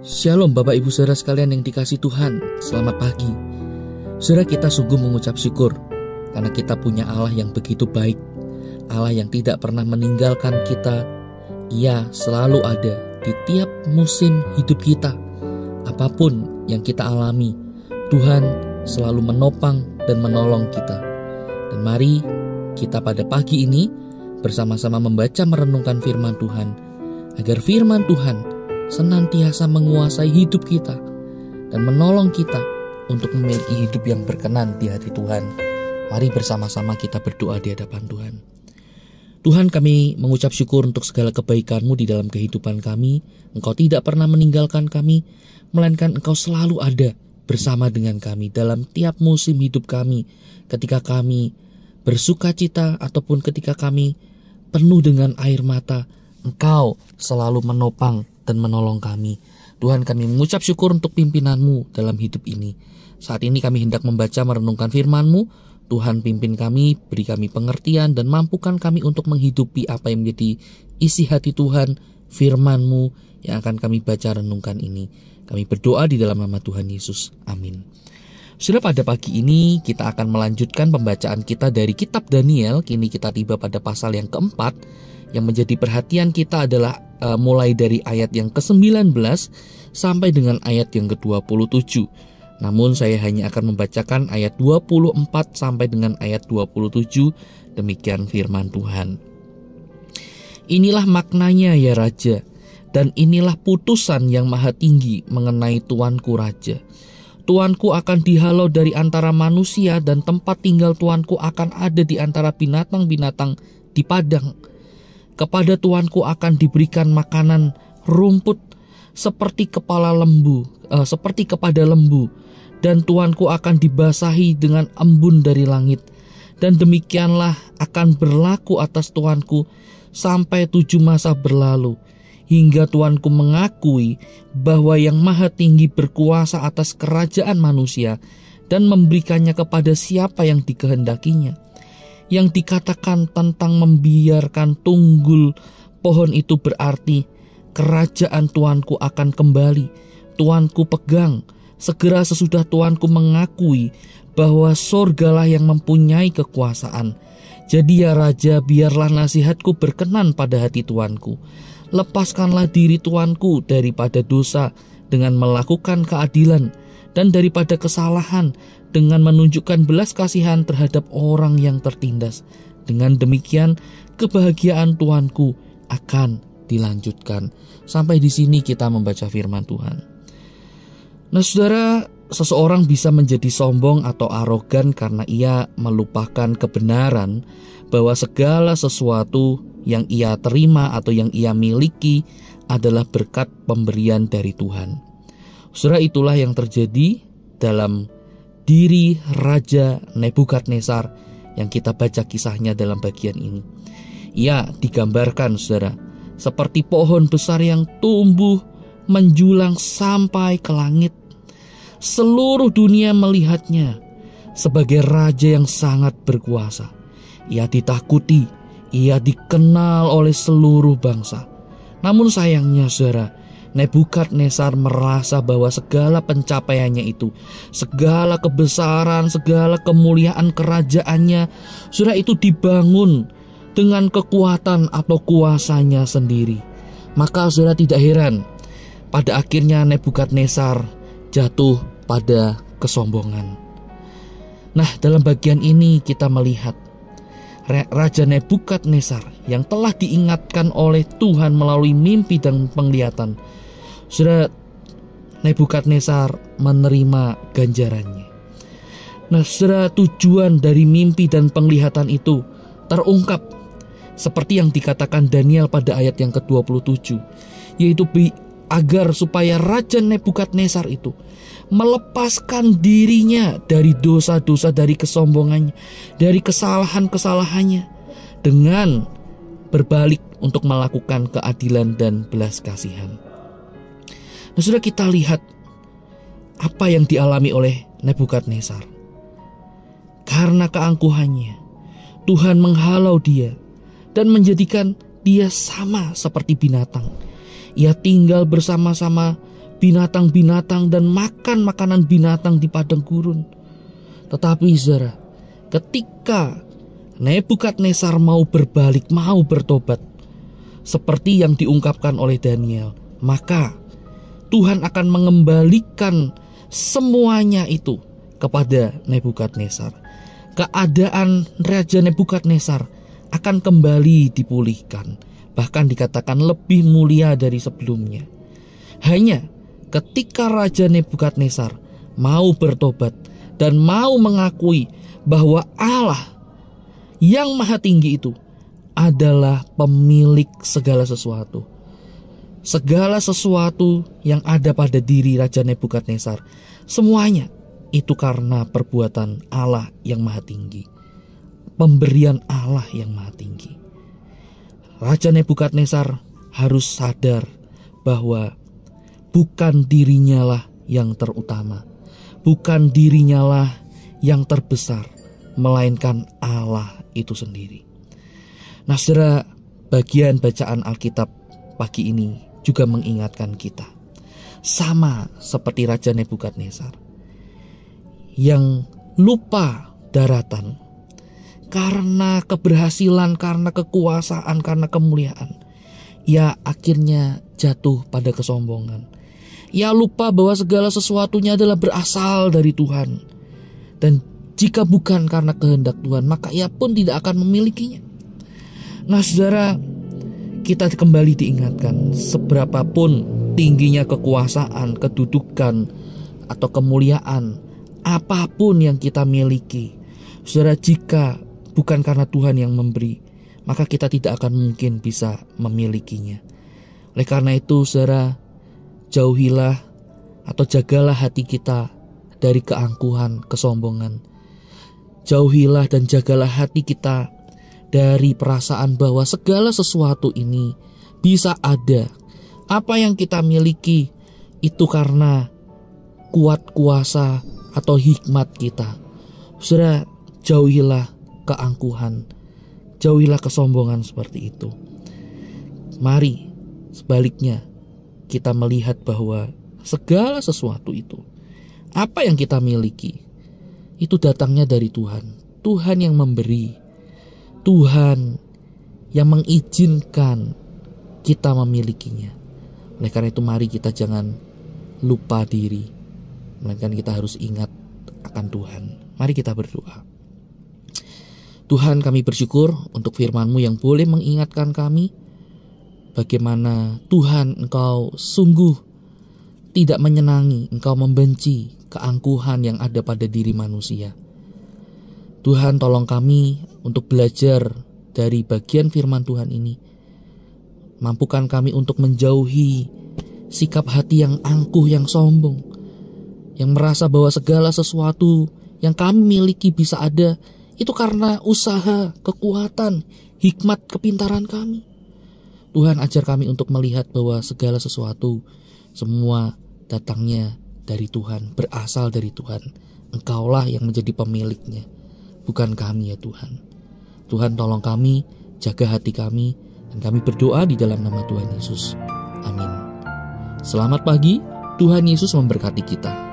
Shalom Bapak Ibu Saudara sekalian yang dikasihi Tuhan, selamat pagi. Saudara, kita sungguh mengucap syukur karena kita punya Allah yang begitu baik, Allah yang tidak pernah meninggalkan kita. Ia selalu ada di tiap musim hidup kita. Apapun yang kita alami, Tuhan selalu menopang dan menolong kita. Dan mari kita pada pagi ini bersama-sama membaca merenungkan firman Tuhan, agar firman Tuhan senantiasa menguasai hidup kita dan menolong kita untuk memiliki hidup yang berkenan di hati Tuhan. Mari bersama-sama kita berdoa di hadapan Tuhan. Tuhan, kami mengucap syukur untuk segala kebaikan-Mu di dalam kehidupan kami. Engkau tidak pernah meninggalkan kami, melainkan Engkau selalu ada bersama dengan kami dalam tiap musim hidup kami. Ketika kami bersuka cita ataupun ketika kami penuh dengan air mata, Engkau selalu menopang dan menolong kami. Tuhan, kami mengucap syukur untuk pimpinan-Mu dalam hidup ini. Saat ini kami hendak membaca merenungkan firman-Mu. Tuhan, pimpin kami, beri kami pengertian dan mampukan kami untuk menghidupi apa yang menjadi isi hati Tuhan, firman-Mu yang akan kami baca renungkan ini. Kami berdoa di dalam nama Tuhan Yesus. Amin. Sudah, pada pagi ini kita akan melanjutkan pembacaan kita dari kitab Daniel. Kini kita tiba pada pasal yang keempat. Yang menjadi perhatian kita adalah mulai dari ayat yang ke-19 sampai dengan ayat yang ke-27. Namun saya hanya akan membacakan ayat 24 sampai dengan ayat 27. Demikian firman Tuhan. Inilah maknanya ya Raja, dan inilah putusan yang maha tinggi mengenai Tuanku Raja. Tuanku akan dihalau dari antara manusia, dan tempat tinggal Tuanku akan ada di antara binatang-binatang di padang. Kepada Tuanku akan diberikan makanan rumput seperti kepada lembu, dan Tuanku akan dibasahi dengan embun dari langit. Dan demikianlah akan berlaku atas Tuanku sampai 7 masa berlalu, hingga Tuanku mengakui bahwa Yang Maha Tinggi berkuasa atas kerajaan manusia dan memberikannya kepada siapa yang dikehendakinya. Yang dikatakan tentang membiarkan tunggul pohon itu berarti kerajaan Tuanku akan kembali. Tuanku pegang segera sesudah Tuanku mengakui bahwa sorgalah yang mempunyai kekuasaan. Jadi ya Raja, biarlah nasihatku berkenan pada hati Tuanku. Lepaskanlah diri Tuanku daripada dosa dengan melakukan keadilan, dan daripada kesalahan dengan menunjukkan belas kasihan terhadap orang yang tertindas. Dengan demikian kebahagiaan Tuanku akan dilanjutkan. Sampai di sini kita membaca firman Tuhan. Nah saudara, seseorang bisa menjadi sombong atau arogan karena ia melupakan kebenaran bahwa segala sesuatu yang ia terima atau yang ia miliki adalah berkat pemberian dari Tuhan. Saudara, itulah yang terjadi dalam diri Raja Nebukadnezar yang kita baca kisahnya dalam bagian ini. Ia digambarkan, saudara, seperti pohon besar yang tumbuh menjulang sampai ke langit. Seluruh dunia melihatnya sebagai raja yang sangat berkuasa. Ia ditakuti, ia dikenal oleh seluruh bangsa. Namun sayangnya, saudara, Nebukadnezar merasa bahwa segala pencapaiannya itu, segala kebesaran, segala kemuliaan kerajaannya, saudara, itu dibangun dengan kekuatan atau kuasanya sendiri. Maka saudara, tidak heran pada akhirnya Nebukadnezar jatuh pada kesombongan. Nah, dalam bagian ini kita melihat Raja Nebukadnezar yang telah diingatkan oleh Tuhan melalui mimpi dan penglihatan. Saudara, Nebukadnezar menerima ganjarannya. Nah saudara, tujuan dari mimpi dan penglihatan itu terungkap seperti yang dikatakan Daniel pada ayat yang ke-27, yaitu agar supaya Raja Nebukadnezar itu melepaskan dirinya dari dosa-dosa, dari kesombongannya, dari kesalahan-kesalahannya, dengan berbalik untuk melakukan keadilan dan belas kasihan. Nah sudah, kita lihat apa yang dialami oleh Nebukadnezar. Karena keangkuhannya, Tuhan menghalau dia dan menjadikan dia sama seperti binatang. Ia tinggal bersama-sama binatang-binatang dan makan makanan binatang di padang gurun. Tetapi saudara, ketika Nebukadnezar mau berbalik, mau bertobat, seperti yang diungkapkan oleh Daniel, maka Tuhan akan mengembalikan semuanya itu kepada Nebukadnezar. Keadaan Raja Nebukadnezar akan kembali dipulihkan, bahkan dikatakan lebih mulia dari sebelumnya. Hanya ketika Raja Nebukadnezar mau bertobat dan mau mengakui bahwa Allah yang Maha Tinggi itu adalah pemilik segala sesuatu. Segala sesuatu yang ada pada diri Raja Nebukadnezar, semuanya itu karena perbuatan Allah yang Maha Tinggi, pemberian Allah yang Maha Tinggi. Raja Nebukadnezar harus sadar bahwa bukan dirinya lah yang terutama, bukan dirinya lah yang terbesar, melainkan Allah itu sendiri. Nah, saudara, bagian bacaan Alkitab pagi ini juga mengingatkan kita, sama seperti Raja Nebukadnezar yang lupa daratan karena keberhasilan, karena kekuasaan, karena kemuliaan. Ia akhirnya jatuh pada kesombongan. Ia lupa bahwa segala sesuatunya adalah berasal dari Tuhan, dan jika bukan karena kehendak Tuhan, maka ia pun tidak akan memilikinya. Nah, saudara, kita kembali diingatkan, seberapapun tingginya kekuasaan, kedudukan, atau kemuliaan, apapun yang kita miliki, saudara, jika bukan karena Tuhan yang memberi, maka kita tidak akan mungkin bisa memilikinya. Oleh karena itu, saudara, jauhilah atau jagalah hati kita dari keangkuhan, kesombongan. Jauhilah dan jagalah hati kita dari perasaan bahwa segala sesuatu ini bisa ada. Apa yang kita miliki itu karena kuat kuasa atau hikmat kita. Saudara, jauhilah keangkuhan, jauhilah kesombongan seperti itu. Mari sebaliknya kita melihat bahwa segala sesuatu itu, apa yang kita miliki, itu datangnya dari Tuhan. Tuhan yang memberi, Tuhan yang mengizinkan kita memilikinya. Oleh karena itu, mari kita jangan lupa diri, melainkan kita harus ingat akan Tuhan. Mari kita berdoa. Tuhan, kami bersyukur untuk firman-Mu yang boleh mengingatkan kami bagaimana Tuhan, Engkau sungguh tidak menyenangi, Engkau membenci keangkuhan yang ada pada diri manusia. Tuhan, tolong kami untuk belajar dari bagian firman Tuhan ini. Mampukan kami untuk menjauhi sikap hati yang angkuh, yang sombong, yang merasa bahwa segala sesuatu yang kami miliki bisa ada itu karena usaha, kekuatan, hikmat, kepintaran kami. Tuhan, ajar kami untuk melihat bahwa segala sesuatu semua datangnya dari Tuhan, berasal dari Tuhan. Engkaulah yang menjadi pemiliknya, bukan kami ya Tuhan. Tuhan, tolong kami, jaga hati kami, dan kami berdoa di dalam nama Tuhan Yesus. Amin. Selamat pagi, Tuhan Yesus memberkati kita.